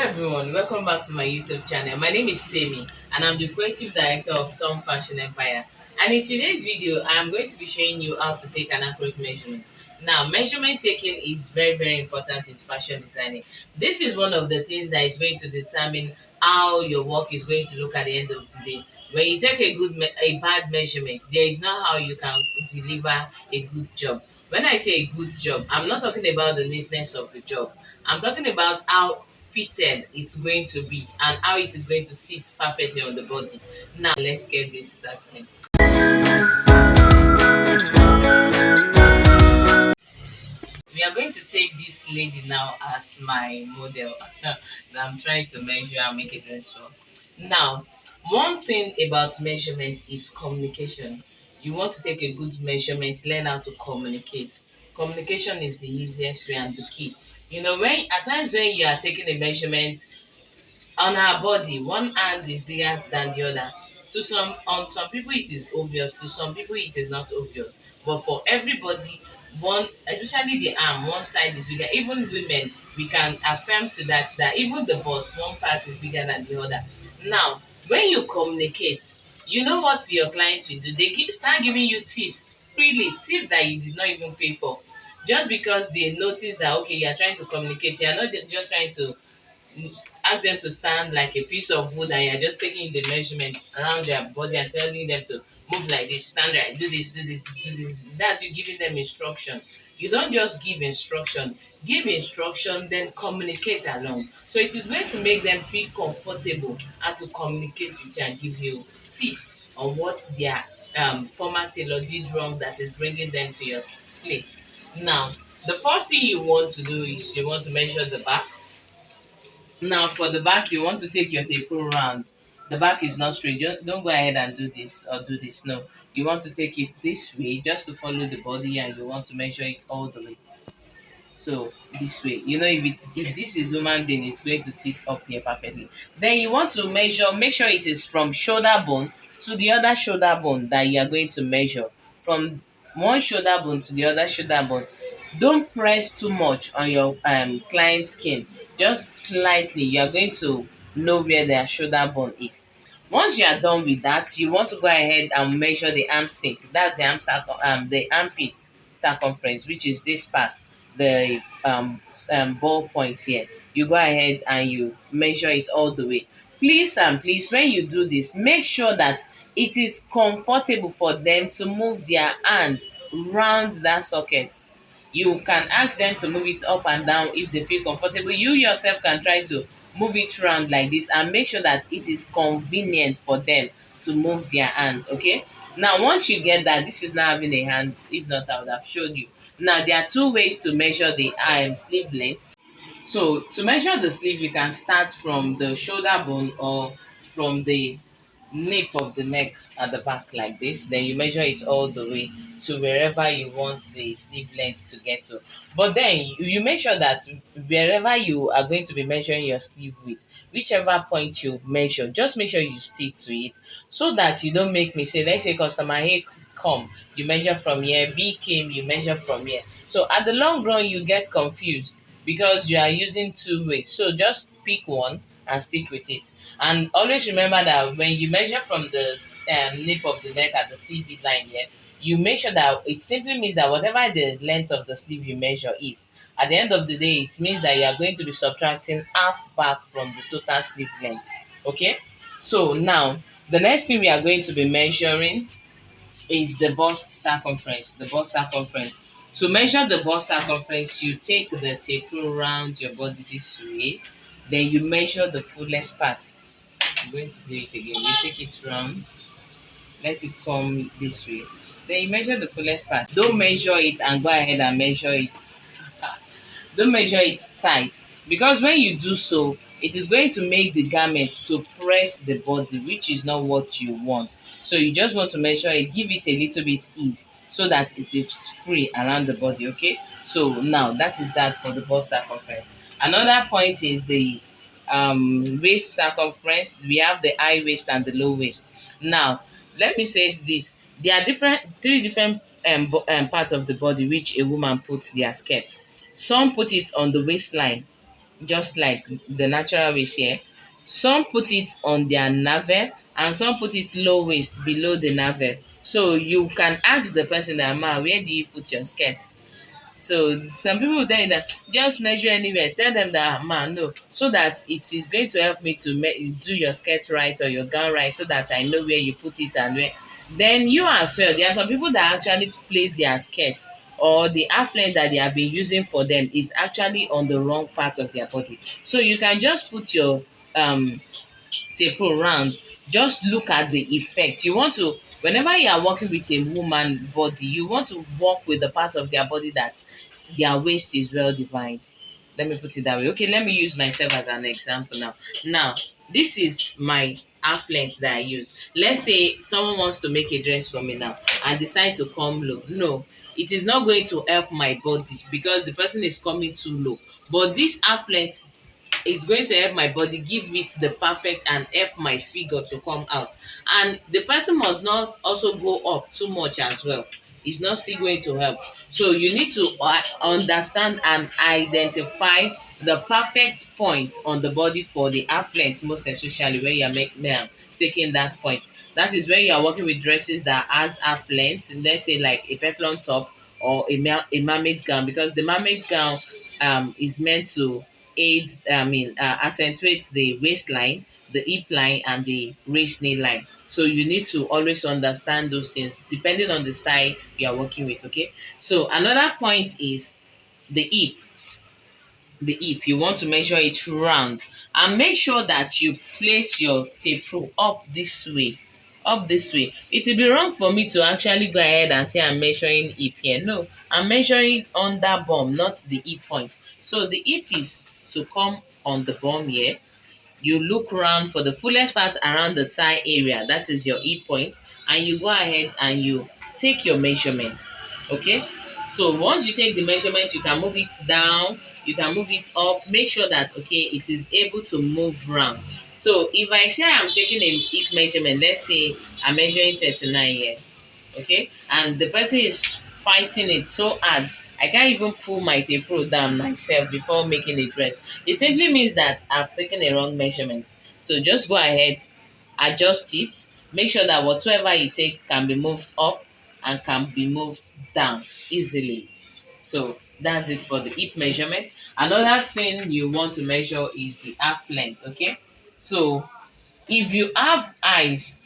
everyone, welcome back to my YouTube channel. My name is Temi and I'm the creative director of Tom Fashion Empire. And in today's video, I am going to be showing you how to take an accurate measurement. Now, measurement taking is very important in fashion designing. This is one of the things that is going to determine how your work is going to look at the end of the day. When you take a bad measurement, there is not how you can deliver a good job. When I say a good job, I'm not talking about the neatness of the job. I'm talking about how fitted it's going to be and how it is going to sit perfectly on the body. Now let's get this started. We are going to take this lady now as my model that I'm trying to measure and make it useful. Now, one thing about measurement is communication. You want to take a good measurement, learn how to communicate. Communication is the easiest way and the key. When at times when you are taking a measurement, on our body, one hand is bigger than the other. On some people it is obvious, to some people it is not obvious. But for everybody, one, especially the arm, one side is bigger. Even women, we can affirm to that even the bust, one part is bigger than the other. Now, when you communicate, you know what your clients will do. Start giving you tips freely, tips that you did not even pay for. Just because they notice that okay, you are trying to communicate, you are not just trying to ask them to stand like a piece of wood and you're just taking the measurement around their body and telling them to move like this, stand right, do this, do this, do this. That's you giving them instruction. You don't just give instruction, then communicate along. So it is going to make them feel comfortable and to communicate with you and give you tips on what their former tailor did wrong that is bringing them to your place. Now, the first thing you want to do is you want to measure the back. Now for the back, you want to take your tape rule round. The back is not straight. Just don't go ahead and do this or do this. No, you want to take it this way just to follow the body, and you want to measure it all the way. So this way, if this is human being, it's going to sit up here perfectly. Then you want to measure, make sure it is from shoulder bone to the other shoulder bone that you are going to measure. From one shoulder bone to the other shoulder bone. Don't press too much on your client's skin. Just slightly, you are going to know where their shoulder bone is. Once you are done with that, you want to go ahead and measure the armscye. That's the armpit circumference, which is this part, the ball point here. You go ahead and you measure it all the way. Please and please, when you do this, make sure that it is comfortable for them to move their hand round that socket. You can ask them to move it up and down if they feel comfortable. You yourself can try to move it round like this and make sure that it is convenient for them to move their hand. Okay, now once you get that, this is not having a hand. If not, I would have shown you. Now there are two ways to measure the sleeve length. So to measure the sleeve, you can start from the shoulder bone or from the nape of the neck at the back like this. Then you measure it all the way to wherever you want the sleeve length to get to. But then you make sure that wherever you are going to be measuring your sleeve width, whichever point you measure, just make sure you stick to it so that you don't make mistake. Let's say customer A come, you measure from here, B came, you measure from here. So at the long run, you get confused because you are using two ways. So just pick one and stick with it. And always remember that when you measure from the nape of the neck at the CB line here, you make sure that it simply means that whatever the length of the sleeve you measure is, at the end of the day, it means that you are going to be subtracting half back from the total sleeve length. Okay? So now, the next thing we are going to be measuring is the bust circumference. The bust circumference. To measure the bust circumference, you take the tape around your body this way, then you measure the fullest part. I'm going to do it again. You take it round, let it come this way. Then you measure the fullest part. Don't measure it and go ahead and measure it. Don't measure it tight, because when you do so, it is going to make the garment to press the body, which is not what you want. So you just want to measure it, give it a little bit ease so that it is free around the body. Okay, so now that is that for the bust circumference. Another point is the waist circumference. We have the high waist and the low waist. Now let me say this: there are three different parts of the body which a woman puts their skirt. Some put it on the waistline, just like the natural waist here. Some put it on their navel and some put it low waist below the navel. So you can ask the person that, "Ma, where do you put your skirt?" So some people will tell you that just measure anywhere. Tell them that, "Man, no," so that it is going to help me to do your skirt right or your gown right, so that I know where you put it and where. Then you as well. There are some people that actually place their skirt or the outline that they have been using for them is actually on the wrong part of their body. So you can just put your taper round. Just look at the effect. You want to, whenever you are working with a woman body, you want to work with the part of their body that their waist is well defined. Let me put it that way. Okay, let me use myself as an example now. Now, this is my half length that I use. Let's say someone wants to make a dress for me now and decide to come low. No, it is not going to help my body because the person is coming too low. But this half length is going to help my body, give it the perfect and help my figure to come out. And the person must not also go up too much as well. It's not still going to help. So you need to understand and identify the perfect point on the body for the half length, most especially when you're taking that point. That is when you are working with dresses that has half length, let's say like a peplum top or a mermaid gown, because the mermaid gown is meant to accentuate the waistline, the hip line, and the waist knee line. So you need to always understand those things depending on the style you are working with. Okay. So another point is the hip. The hip, you want to measure it round and make sure that you place your tape rule up this way. Up this way. It will be wrong for me to actually go ahead and say I'm measuring hip here. No, I'm measuring under bum, not the hip point. So the hip is to come on the bum here. You look round for the fullest part around the thigh area, that is your hip point, and you go ahead and you take your measurement. Okay, so once you take the measurement, you can move it down, you can move it up, make sure that okay it is able to move round. So if I say I'm taking a hip measurement, let's say I'm measuring 39 here, okay, and the person is fighting it so hard, I can't even pull my tape rule down myself before making a dress. It simply means that I've taken a wrong measurement. So just go ahead, adjust it, make sure that whatsoever you take can be moved up and can be moved down easily. So that's it for the hip measurement. Another thing you want to measure is the half length. Okay, so if you have eyes,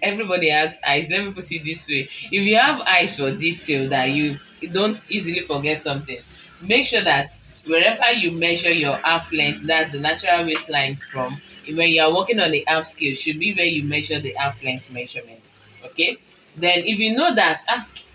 everybody has eyes, let me put it this way. If you have eyes for detail, that you don't easily forget something, make sure that wherever you measure your half length, that's the natural waistline from, when you are working on the half scale, should be where you measure the half length measurement. Okay, then if you know that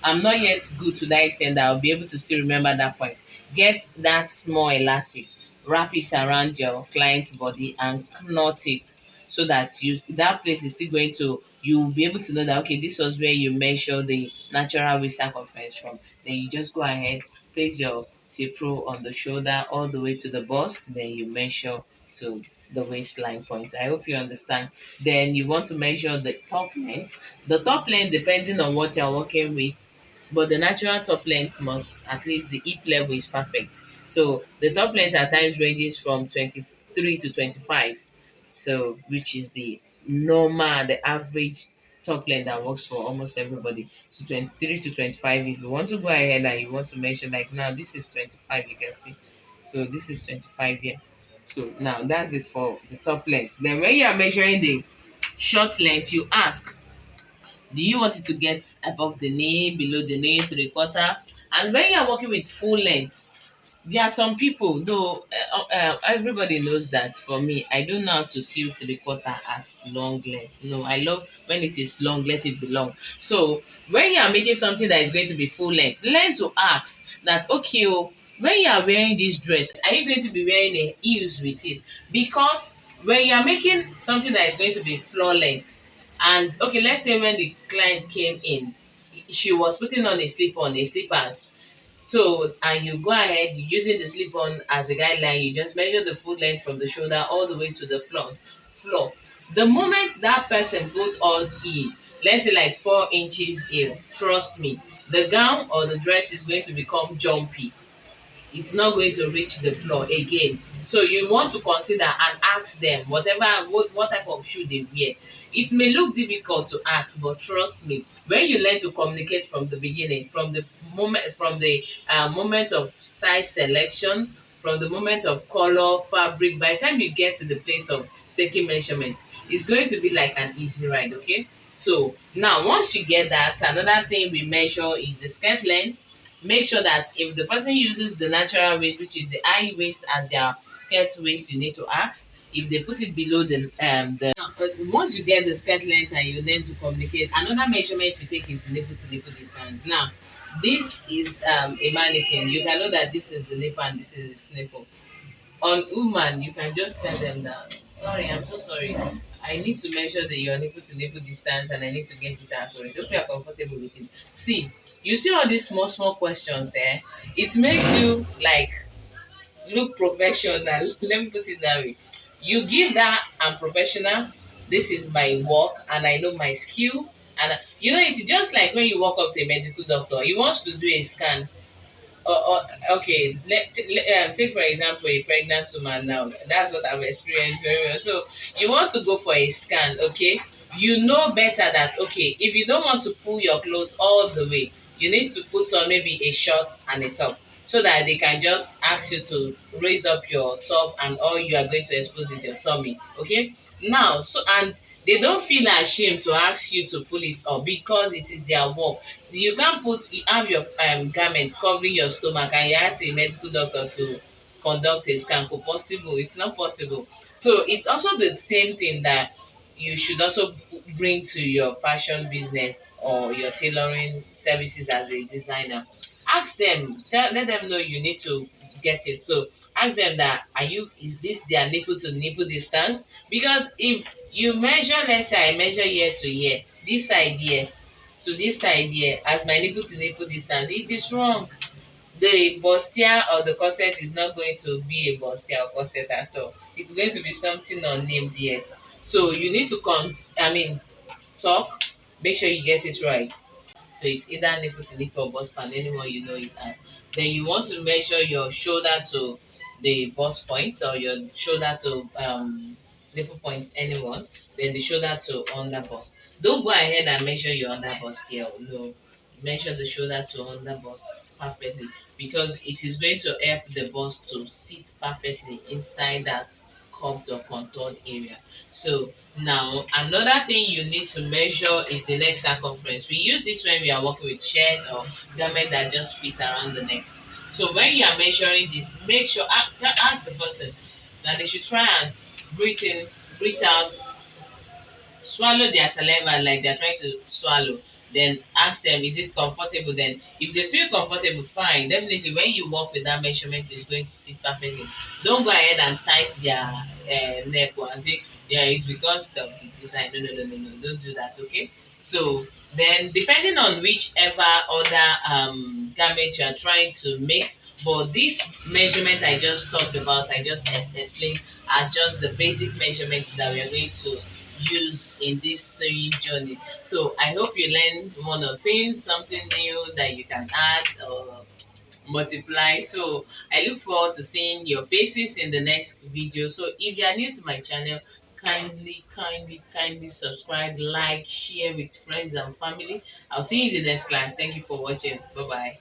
I'm not yet good to that extent that I'll be able to still remember that point, get that small elastic, wrap it around your client's body and knot it, so that you, that place is still going to, you'll be able to know that okay, this was where you measure the natural waist circumference from. Then you just go ahead, place your tape rule on the shoulder all the way to the bust, then you measure to the waistline point. I hope you understand. Then you want to measure the top length. The top length, depending on what you're working with, but the natural top length must, at least the hip level is perfect. So the top length at times ranges from 23 to 25. So which is the normal, the average top length that works for almost everybody. So 23 to 25. If you want to go ahead and you want to measure, like now this is 25, you can see. So this is 25 here. So now that's it for the top length. Then when you are measuring the short length, you ask, do you want it to get above the knee, below the knee, 3/4? And when you are working with full length, there are some people, though everybody knows that for me, I don't know how to sew 3/4 as long length. No, I love when it is long, let it be long. So when you are making something that is going to be full length, learn to ask that, okay, oh, when you are wearing this dress, are you going to be wearing a heels with it? Because when you are making something that is going to be floor length, and okay, let's say when the client came in, she was putting on a slip on, a slippers, so, and you go ahead using the slip on as a guideline, you just measure the full length from the shoulder all the way to the floor. The moment that person puts us in, let's say like 4 inches in, trust me, the gown or the dress is going to become jumpy. It's not going to reach the floor again. So you want to consider and ask them what type of shoe they wear. It may look difficult to ask, but trust me, when you learn to communicate from the beginning, from the moment of style selection, from the moment of color, fabric, by the time you get to the place of taking measurement, it's going to be like an easy ride, okay? So now once you get that, another thing we measure is the skirt length. Make sure that if the person uses the natural waist, which is the high waist as their skirt waist, you need to ask. If they put it below the but once you get the skirt length and you learn to communicate, another measurement you take is the nipple to nipple distance. Now, this is a mannequin. You can know that this is the nipple and this is its nipple. On woman, you can just tell them that, sorry, I'm so sorry. I need to measure your nipple to nipple distance and I need to get it accurate. Hope you are comfortable with it. See, you see all these small, small questions, eh? It makes you like look professional. Let me put it that way. You give that I'm professional. This is my work, and I know my skill. And it's just like when you walk up to a medical doctor. He wants to do a scan. Okay, take for example a pregnant woman now. That's what I've experienced very well. So you want to go for a scan, okay? You know better that okay, if you don't want to pull your clothes all the way, you need to put on maybe a short and a top so that they can just ask you to raise up your top and all you are going to expose is your tummy, okay? Now, so and they don't feel ashamed to ask you to pull it up because it is their work. You can't have your garment covering your stomach and you ask a medical doctor to conduct a scan. Possible? It's not possible. So it's also the same thing that you should also bring to your fashion business or your tailoring services as a designer. Ask them, let them know you need to get it. So ask them that is this their nipple to nipple distance? Because if you measure, let's say I measure year to year, this side here to this side here as my nipple to nipple distance, it is wrong. The bustier or the corset is not going to be a bustier or corset at all. It's going to be something unnamed yet. So you need to talk, make sure you get it right. So it's either nipple to nipple or bust span, anyone you know it as. Then you want to measure your shoulder to the bust point or your shoulder to nipple point, anyone. Then the shoulder to under bust. Don't go ahead and measure your under bust here. No, measure the shoulder to under bust perfectly because it is going to help the bust to sit perfectly inside that curved or contoured area. So now another thing you need to measure is the neck circumference. We use this when we are working with shirts or garment that just fits around the neck. So when you are measuring this, make sure ask the person that they should try and breathe in, breathe out, swallow their saliva like they're trying to swallow. Then ask them, is it comfortable? Then, if they feel comfortable, fine. Definitely, when you work with that measurement, it's going to sit perfectly. Don't go ahead and tight their neck and say, yeah, it's because of the design. No, no, no, no, no. Don't do that, okay? So, then, depending on whichever other garment you are trying to make, but these measurements I just talked about, I just explained, are just the basic measurements that we are going to use in this sewing journey. So I hope you learned one of things, something new that you can add or multiply. So I look forward to seeing your faces in the next video. So if you are new to my channel, kindly subscribe, like, share with friends and family. I'll see you in the next class. Thank you for watching. Bye bye.